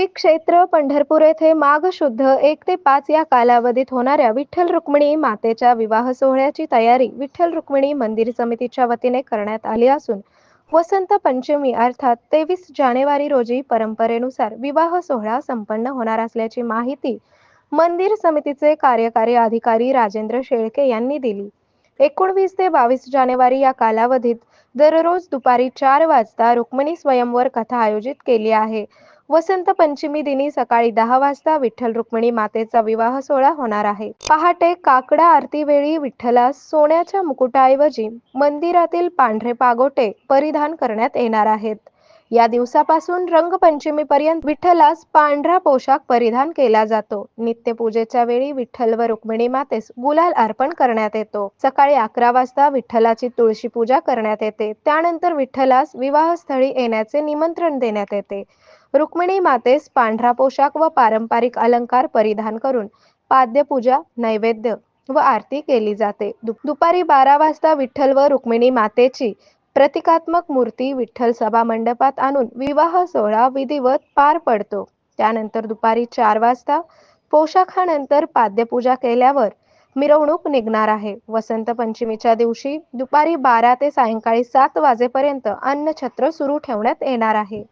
श्री क्षेत्र पंढरपूर येथे माघ शुद्ध 1 ते 5 या कालावधीत होणाऱ्या विठ्ठल रुक्मिणी मातेच्या विवाह सोहळ्याची तयारी विठ्ठल रुक्मिणी मंदिर समितीच्या वतीने करण्यात आली असून वसंत पंचमी अर्थात 23 जानेवारी रोजी परंपरेनुसार विवाह सोहळा संपन्न होणार असल्याची माहिती मंदिर समितीचे कार्यकारी अधिकारी राजेंद्र शेळके यांनी दिली। 19 ते 22 जानेवारी या कालावधीत दररोज दुपारी 4 वाजता रुक्मिणी स्वयंवर कथा आयोजित केली आहे। वसंत पंचमी दिनी सकाळी 10 वाजता विठ्ठल रुक्मिणी मातेचा विवाह सोहळा होणार आहे। पहाटे काकडा आरती वेळी विठ्ठलास सोन्याच्या मुकुटाऐवजी मंदिरातील पांढरे पागोटे परिधान करण्यात येणार आहेत। या दिवसापासून रंगपंचमीपर्यंत विठ्ठलास पांढरा पोशाख परिधान केला जातो। नित्यपूजेच्या वेळी विठ्ठल व रुक्मिणी मातेस गुलाल अर्पण करण्यात येतो। सकाळी 11 वाजता विठ्ठलाची तुळशी पूजा करण्यात येते। त्यानंतर विठ्ठलास विवाहस्थळी येण्याचे निमंत्रण देण्यात येते। रुक्मिणी मातेस पांढरा पोशाख व पारंपरिक अलंकार परिधान करून पाद्यपूजा, नैवेद्य व आरती केली जाते। दुपारी 12 वाजता विठ्ठल व रुक्मिणी मातेची प्रतिकात्मक मूर्ती विठ्ठल सभा मंडपात आणून विवाह सोहळा विधिवत पार पडतो। त्यानंतर दुपारी 4 वाजता पोशाखानंतर पाद्यपूजा केल्यावर मिरवणूक निघणार आहे। वसंत पंचमीच्या दिवशी दुपारी 12 ते सायंकाळी 7 वाजेपर्यंत अन्नछत्र सुरू ठेवण्यात येणार आहे।